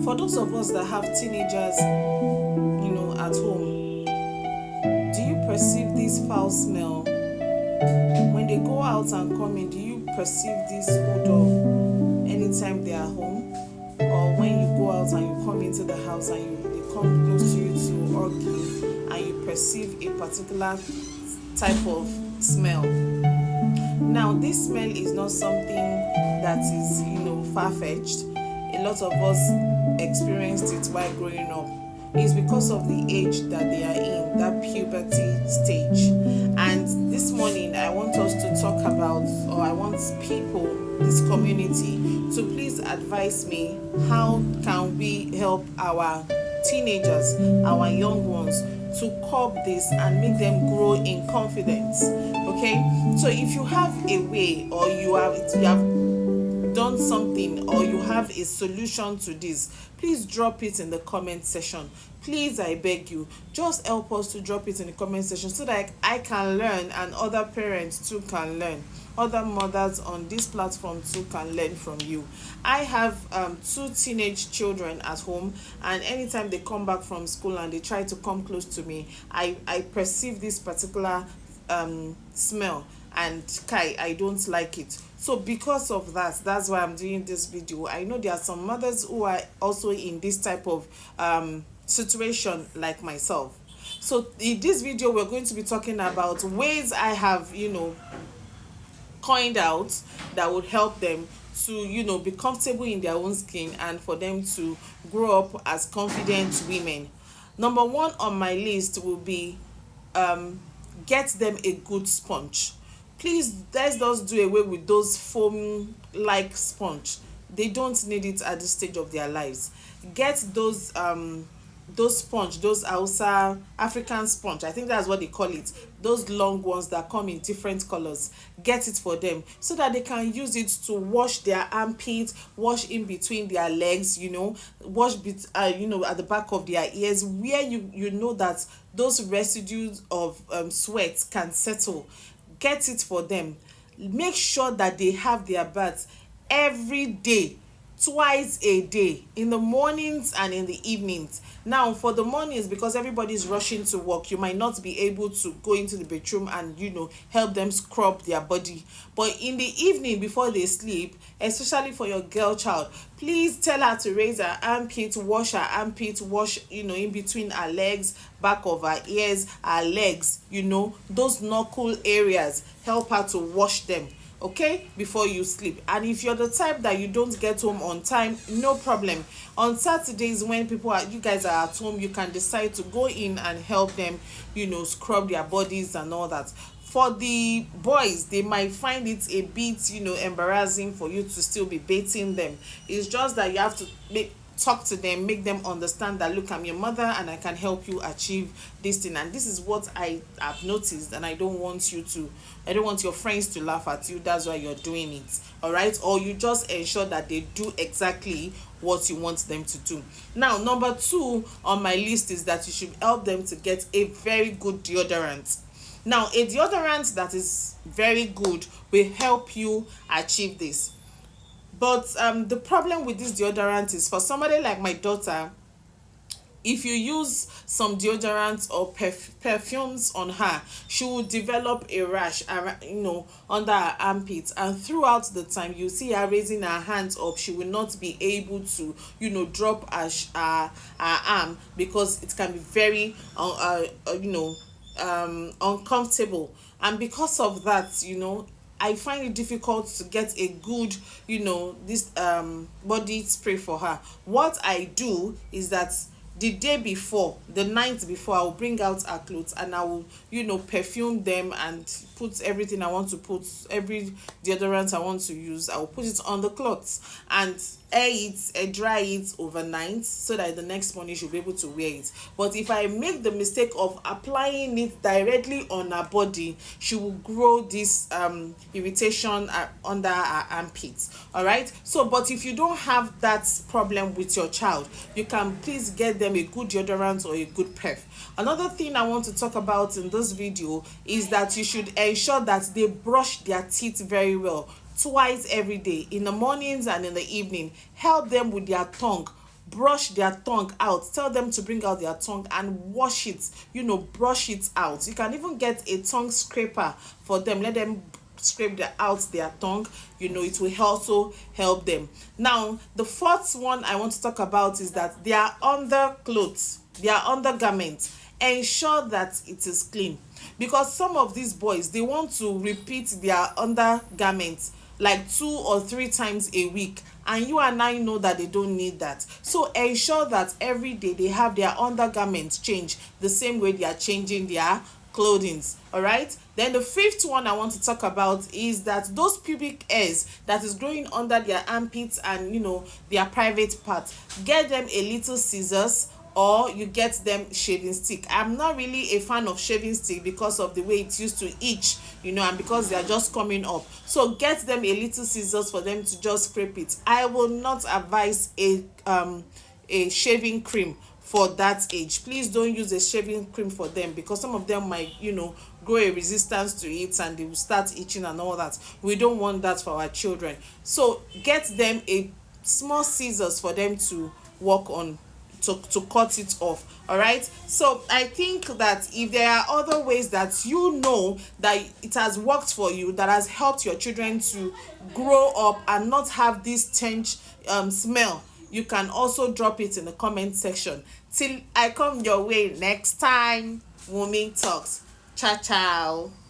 For those of us that have teenagers, at home, do you perceive this foul smell when they go out and come in? Do you perceive this odor anytime they are home, or when you go out and you come into the house and they come close to you to hug you and you perceive a particular type of smell? Now, this smell is not something that is, far-fetched. A lot of us experienced it while growing up. It's because of the age that they are in, that puberty stage. And this morning, I want us to talk about, or I want people, this community, to please advise me, how can we help our teenagers, our young ones, to curb this and make them grow in confidence? Okay, so if you have a way, or you have done something, or you have a solution to this, please drop it in the comment section. Please, I beg you, just help us to drop it in the comment section so that I can learn, and other parents too can learn. Other mothers on this platform too can learn from you. I have 2 teenage children at home, and anytime they come back from school and they try to come close to me, I perceive this particular smell, and I don't like it. So because of that, that's why I'm doing this video. I know there are some mothers who are also in this type of situation like myself. So in this video, we're going to be talking about ways I have coined out that would help them to be comfortable in their own skin, and for them to grow up as confident women. Number 1 on my list will be get them a good sponge. Please, let's just do away with those foam like sponge. They don't need it at this stage of their lives. Get those sponge, those Hausa African sponge, I think that's what they call it, those long ones that come in different colors. Get it for them so that they can use it to wash their armpits, wash in between their legs, wash at the back of their ears, where you know that those residues of sweat can settle. Get it for them. Make sure that they have their baths every day, twice a day, in the mornings and in the evenings. Now, for the mornings, because everybody's rushing to work, you might not be able to go into the bedroom and help them scrub their body. But in the evening before they sleep, especially for your girl child, please tell her to raise her armpit, wash her armpit, wash in between her legs, back of her ears, her legs, those knuckle areas. Help her to wash them, okay, before you sleep. And if you're the type that you don't get home on time, no problem. On Saturdays, when you guys are at home, you can decide to go in and help them scrub their bodies and all that. For the boys, they might find it a bit embarrassing for you to still be bathing them. It's just that you have to talk to them, make them understand that, look, I'm your mother and I can help you achieve this thing, and this is what I have noticed, and I don't want your friends to laugh at you. That's why you're doing it. All right, or you just ensure that they do exactly what you want them to do. Now, number 2 on my list is that you should help them to get a very good deodorant. Now, a deodorant that is very good will help you achieve this. But the problem with this deodorant is, for somebody like my daughter, if you use some deodorants or perfumes on her, she will develop a rash under her armpits, and throughout the time you see her raising her hands up, she will not be able to drop her arm, because it can be very uncomfortable. And because of that, I find it difficult to get a good this body spray for her. What I do is that the day before, the night before, I will bring out her clothes and I will perfume them and put everything I want to put, every deodorant I want to use, I will put it on the clothes and dry it overnight, so that the next morning she'll be able to wear it. But if I make the mistake of applying it directly on her body, she will grow this irritation under her armpits. All right, so but if you don't have that problem with your child, you can please get them a good deodorant or a good perf. Another thing I want to talk about in this video is that you should ensure that they brush their teeth very well, twice every day, in the mornings and in the evening. Help them with their tongue. brush their tongue out. Tell them to bring out their tongue and wash it, brush it out. You can even get a tongue scraper for them. Let them scrape out their tongue. It will also help them. Now, the fourth one I want to talk about is that their underclothes, their undergarments, ensure that it is clean, because some of these boys, they want to repeat their undergarments like 2 or 3 times a week, and you and I know that they don't need that. So ensure that every day they have their undergarments changed the same way they are changing their clothings. All right, then the fifth one I want to talk about is that those pubic hairs that is growing under their armpits and their private part, get them a little scissors, or you get them shaving stick. I'm not really a fan of shaving stick because of the way it used to itch, and because they are just coming up. So get them a little scissors for them to just scrape it. I will not advise a shaving cream for that age. Please don't use a shaving cream for them, because some of them might grow a resistance to it and they will start itching and all that. We don't want that for our children. So get them a small scissors for them to work on, to cut it off. All right, so I think that if there are other ways that that it has worked for you, that has helped your children to grow up and not have this stench smell, you can also drop it in the comment section. Till I come your way next time, Wumi Talks. Ciao ciao.